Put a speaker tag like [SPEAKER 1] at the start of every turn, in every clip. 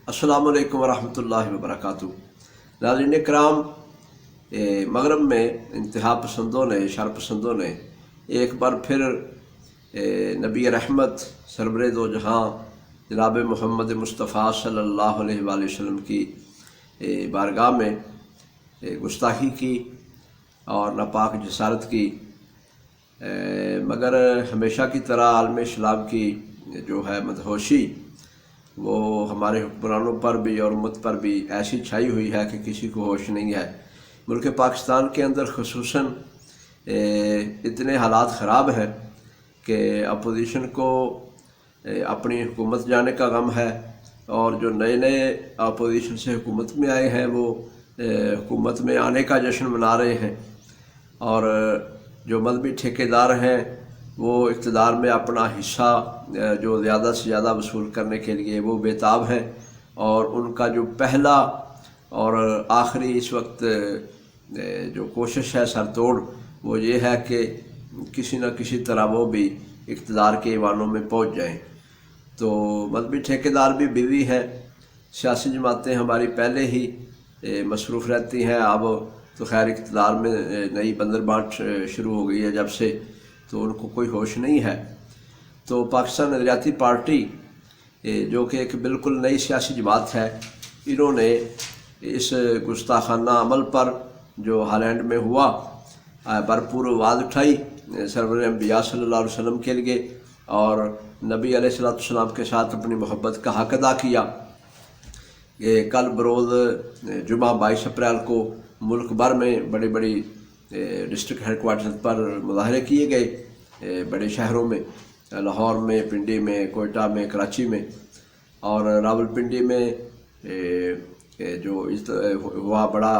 [SPEAKER 1] अस्सलामु अलैकुम वरहमतुल्लाहि वबरकातुहू। नाज़रीन इकराम, मगरब में इंतहा पसंदों ने, शर पसंदों ने एक बार फिर नबी रहमत सरवरे दो जहाँ जनाब मोहम्मद मुस्तफ़ा सल्लल्लाहु अलैहि वसल्लम की बारगाह में गुस्ताखी की और नापाक जसारत की। मगर हमेशा की तरह आलम इस्लाम की जो है मदहोशी वो हमारे हुक्मरानों पर भी और उम्मत पर भी ऐसी छाई हुई है कि किसी को होश नहीं है। मुल्क पाकिस्तान के अंदर खुसूसन इतने हालात ख़राब हैं कि अपोजिशन को अपनी हुकूमत जाने का गम है, और जो नए नए अपोजिशन से हुकूमत में आए हैं वो हुकूमत में आने का जश्न मना रहे हैं, और जो मजहबी ठेकेदार हैं वो इक़्तिदार में अपना हिस्सा जो ज़्यादा से ज़्यादा वसूल करने के लिए वो बेताब हैं। और उनका जो पहला और आखिरी इस वक्त जो कोशिश है सरतोड़ वो ये है कि किसी न किसी तरह वो भी इक़्तिदार के ईवानों में पहुंच जाएं। तो मजहबी ठेकेदार भी बिज़ी हैं, सियासी जमातें हमारी पहले ही मसरूफ़ रहती हैं। अब तो खैर इक़्तिदार में नई बंदरबांट शुरू हो गई है जब से, तो उनको कोई होश नहीं है। तो पाकिस्तान नज़रियाती पार्टी जो कि एक बिल्कुल नई सियासी जमात है, इन्होंने इस गुस्ताखाना अमल पर जो हालैंड में हुआ भरपूर आवाज़ उठाई सरवर अंबिया सल्लल्लाहु अलैहि वसल्लम के लिए, और नबी अलैहिस्सलाम के साथ अपनी मोहब्बत का हक अदा किया। कल बरोज़ जुमा 22 अप्रैल को मुल्क भर में बड़ी बड़ी डिस्ट्रिक्ट हेडक्वार्टर पर मुजाहरे किए गए, बड़े शहरों में, लाहौर में, पिंडी में, कोयटा में, कराची में, और रावलपिंडी में जो हुआ बड़ा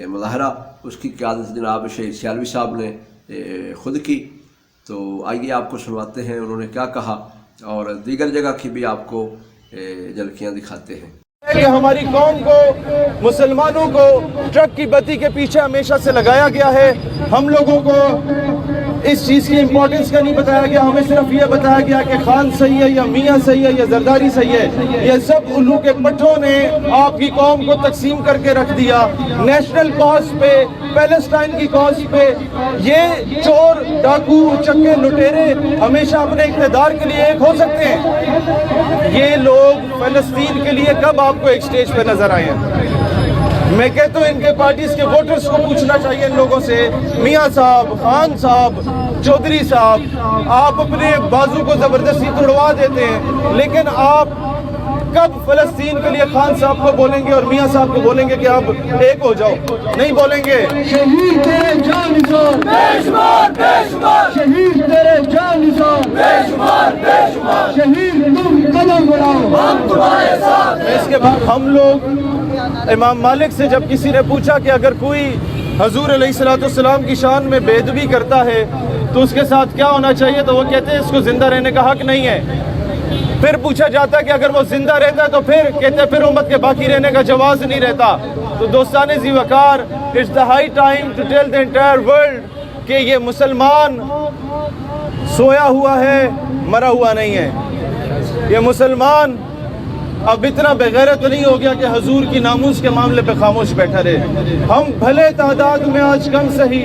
[SPEAKER 1] मुजाहरा उसकी क़यादत जनाब शेख सियालवी साहब ने ख़ुद की। तो आइए आपको सुनवाते हैं उन्होंने क्या कहा, और दीगर जगह की भी आपको झलकियाँ दिखाते हैं
[SPEAKER 2] कि हमारी कौम को, मुसलमानों को ट्रक की बत्ती के पीछे हमेशा से लगाया गया है। हम लोगों को इस चीज़ की इम्पोर्टेंस का नहीं बताया गया, हमें सिर्फ ये बताया गया कि खान सही है या मियाँ सही है या जरदारी सही है। ये सब उल्लू के पट्टों ने आपकी कौम को तकसीम करके रख दिया। नेशनल कॉज पे, पैलेस्टाइन की कॉज पे ये चोर, डाकू, चक्के, लुटेरे हमेशा अपने इक़्तिदार के लिए एक हो सकते हैं। ये लोग फ़लस्तीन के लिए कब आपको एक स्टेज पे नजर आए हैं? मैं कहता हूँ इनके पार्टीज के वोटर्स को पूछना चाहिए इन लोगों से, मियाँ साहब, खान साहब, चौधरी साहब, आप अपने बाजू को जबरदस्ती तोड़वा देते हैं, लेकिन आप कब फ़लस्तीन के लिए खान साहब को बोलेंगे और मियाँ साहब को बोलेंगे कि आप एक हो जाओ? नहीं बोलेंगे।
[SPEAKER 3] शहीद तेरे जान निसार, बेशुमार बेशुमार, शहीद तेरे जान निसार, बेशुमार बेशुमार, शहीद तुम कदम बढ़ाओ, हम तुम्हारे साथ हैं।
[SPEAKER 2] इसके बाद हम लोग इमाम मालिक से जब किसी ने पूछा कि अगर कोई हजूर अलैहिस्सलाम की शान में बेदबी करता है तो उसके साथ क्या होना चाहिए, तो वो कहते हैं इसको जिंदा रहने का हक नहीं है। फिर पूछा जाता है कि अगर वो जिंदा रहता है तो फिर कहते हैं फिर उम्मत के बाकी रहने का जवाज नहीं रहता। तो दोस्ताने ज़ी वकार, it's the high time to tell the entire world कि ये मुसलमान सोया हुआ है, मरा हुआ नहीं है। ये मुसलमान अब इतना बेगैरत नहीं हो गया कि हजूर की नामूस के मामले पे खामोश बैठा रहे। हम भले तादाद में आज कम सही,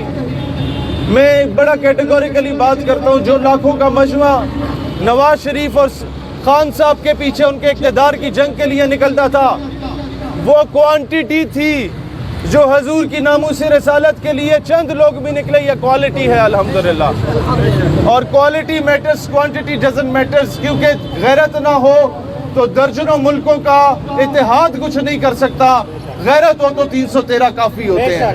[SPEAKER 2] मैं बड़ा कैटेगोरिकली बात करता हूँ, जो लाखों का मजमा नवाज शरीफ और खान साहब के पीछे उनके इक़्तिदार की जंग के लिए निकलता था, वो क्वांटिटी थी जो हजूर की नामूस रसालत के लिए चंद लोग भी निकले। ये क्वालिटी है अल्हम्दुलिल्लाह, और quality matters, quantity doesn't matters, क्योंकि गैरत ना हो तो दर्जनों मुल्कों का इत्तेहाद कुछ नहीं कर सकता, गैरत हो तो 313 काफी होते हैं।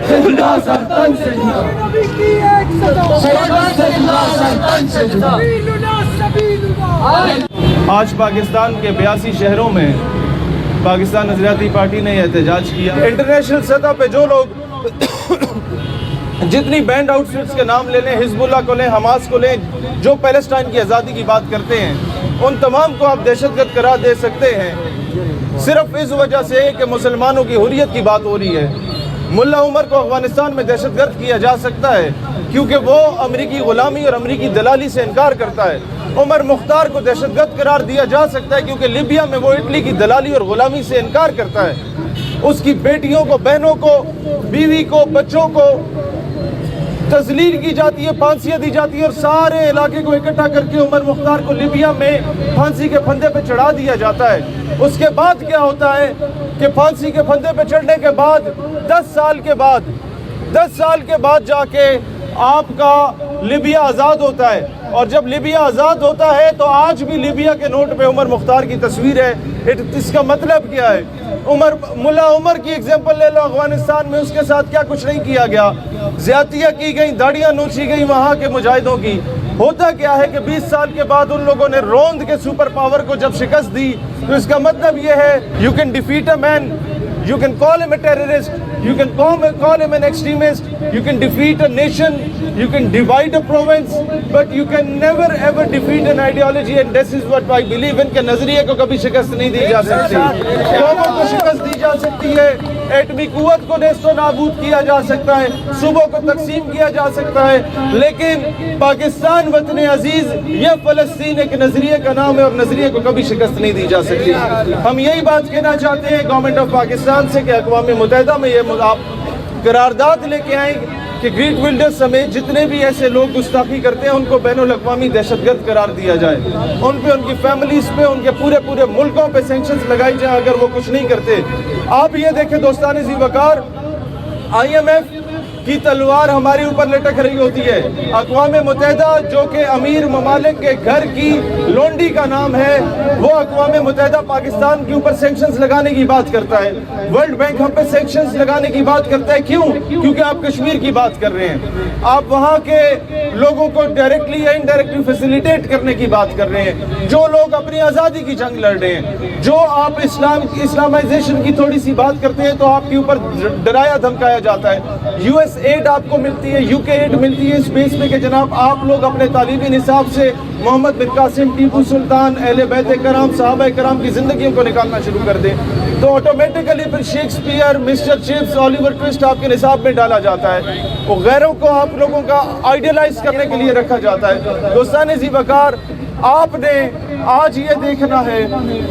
[SPEAKER 2] आज पाकिस्तान के 82 शहरों में पाकिस्तान नज़रियाती पार्टी ने एहतजाज किया। इंटरनेशनल सतह पे जो लोग जितनी बैंड आउटफिट्स के नाम ले लें, हिजबुल्लाह को लें, हमास को लें, जो पैलेस्टाइन की आज़ादी की बात करते हैं, उन तमाम को आप दहशतगर्द करार दे सकते हैं सिर्फ इस वजह से कि मुसलमानों की हुर्रियत की बात हो रही है। मुल्ला उमर को अफगानिस्तान में दहशतगर्द किया जा सकता है क्योंकि वो अमरीकी ग़ुलामी और अमरीकी दलाली से इनकार करता है। عمر مختار کو دہشت گرد قرار دیا جا سکتا ہے کیونکہ لیبیا میں وہ اٹلی کی دلالی اور غلامی سے انکار کرتا ہے. اس کی بیٹیوں کو، بہنوں کو، بیوی کو، بچوں کو تذلیل کی جاتی ہے، پھانسیاں دی جاتی ہے، اور سارے علاقے کو اکٹھا کر کے عمر مختار کو لیبیا میں پھانسی کے پھندے پہ چڑھا دیا جاتا ہے. اس کے بعد کیا ہوتا ہے کہ پھانسی کے پھندے پہ چڑھنے کے بعد 10 سال کے بعد جا کے آپ کا لیبیا آزاد ہوتا ہے. اور جب لیبیا آزاد ہوتا ہے تو آج بھی لیبیا کے نوٹ پہ عمر مختار کی تصویر ہے. اس کا مطلب کیا ہے؟ ملا عمر کی ایگزامپل لے لو. افغانستان میں اس کے ساتھ کیا کچھ نہیں کیا گیا، زیادتیاں کی گئیں، داڑیاں نوچی گئیں وہاں کے مجاہدوں کی. ہوتا کیا ہے کہ 20 سال کے بعد ان لوگوں نے روند کے سپر پاور کو جب شکست دی تو اس کا مطلب یہ ہے you can defeat a man, you can call him a terrorist, you can call him an extremist, you can defeat a nation, you can divide a province, but you can never ever defeat an ideology. And this is what I believe in کہ نظریے کو کبھی شکست نہیں دی جا سکتی. قوموں کو شکست دی جا سکتی ہے، ایٹمی قوت کو نیست و نابود کیا جا سکتا ہے، صوبوں کو تقسیم کیا جا سکتا ہے، لیکن پاکستان وطن عزیز یا فلسطین ایک نظریے کا نام ہے اور نظریے کو کبھی شکست نہیں دی جا سکتی. ہم یہی بات کہنا چاہتے ہیں گورنمنٹ آف پاکستان سے کہ اقوام متحدہ میں یہ آپ قرارداد لے کے آئیں کہ گریٹ ولڈرز سمیت جتنے بھی ایسے لوگ گستاخی کرتے ہیں ان کو بین الاقوامی دہشت گرد قرار دیا جائے. ان پہ، ان کی فیملیز پہ، ان کے پورے ملکوں پہ سینکشنز لگائی جائیں اگر وہ کچھ نہیں کرتے. آپ یہ دیکھیں دوستان ذی وقار، IMF کی تلوار ہمارے اوپر لٹک رہی ہوتی ہے. اقوام متحدہ جو کہ امیر ممالک کے گھر کی لونڈی کا نام ہے، وہ اقوام متحدہ پاکستان کے اوپر سینکشنز لگانے کی بات کرتا ہے. ورلڈ بینک ہم پہ سینکشنز لگانے کی بات کرتا ہے. کیوں؟ کیونکہ آپ کشمیر کی بات کر رہے ہیں، آپ وہاں کے لوگوں کو ڈائریکٹلی یا انڈائریکٹلی فیسیلیٹیٹ کرنے کی بات کر رہے ہیں. جو لوگ اپنی آزادی کی جنگ لڑ رہے ہیں، جو آپ اسلامائزیشن کی تھوڑی سی بات کرتے ہیں تو آپ کے اوپر ڈرایا دھمکایا جاتا ہے. US ایڈ آپ کو ملتی ہے، UK ایڈ ملتی ہے اس بیس پہ کہ جناب آپ لوگ اپنے تعلیمی نصاب سے محمد بن قاسم، ٹیپو سلطان، اہل بیت کرام، صحابہ کرام کی زندگیوں کو نکالنا شروع کر دیں تو آٹومیٹکلی پھر شیکسپیئر، مسٹر چپس، آلیور ٹوسٹ آپ کے نصاب میں ڈالا جاتا ہے. وہ غیروں کو آپ لوگوں کا آئیڈیلائز کرنے کے لیے رکھا جاتا ہے. دوستان ذی وقار، آپ نے آج یہ دیکھنا ہے،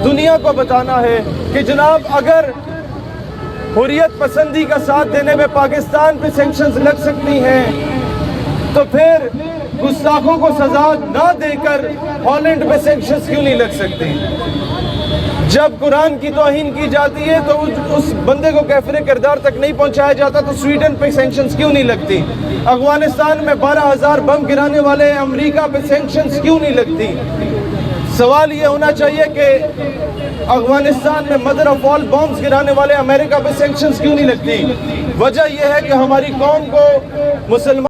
[SPEAKER 2] دنیا کو بتانا ہے کہ جناب اگر حریت پسندی کا ساتھ دینے میں پاکستان پہ سینکشنز لگ سکتی ہیں تو پھر گستاخوں کو سزا نہ دے کر ہالینڈ پہ سینکشنز کیوں نہیں لگ سکتی؟ جب قرآن کی توہین کی جاتی ہے تو اس بندے کو کیفر کردار تک نہیں پہنچایا جاتا تو سویڈن پہ سینکشنز کیوں نہیں لگتی؟ افغانستان میں 12,000 بم گرانے والے امریکہ پہ سینکشنز کیوں نہیں لگتی؟ سوال یہ ہونا چاہیے کہ افغانستان میں مدر آف آل بمز گرانے والے امریکہ پہ سینکشنز کیوں نہیں لگتی؟ وجہ یہ ہے کہ ہماری قوم کو مسلمان